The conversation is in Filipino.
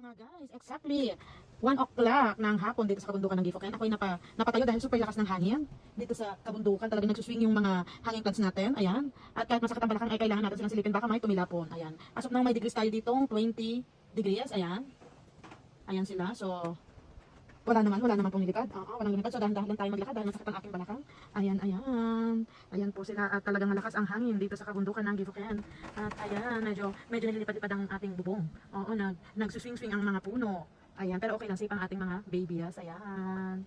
nga guys, exactly 1 o'clock ng hapon dito sa kabundukan ng Gifoken. Ako'y napatayo dahil super lakas ng hangin. Dito sa kabundukan talagang nagsuswing yung mga hanging plants natin. Ayan. At kahit masakit ang balakang ay kailangan natin silang silipin baka may tumilapon. Ayan. As of now may degrees tayo ditong 20 degrees. Ayan. Ayan sila. So wala naman pong nilipad. Walang lumipad. So dahan-dahan lang tayo maglakad dahil masakit ang aking balakang. Ayan. Ayan po sila at talagang malakas ang hangin dito sa kabundukan ng Gifoken. At ayan, medyo nililipad-lipad ang ating bubong. Oo, nagsuswing-swing ang mga puno. Ayan, pero okay lang safe ang ating mga babies. Ayan.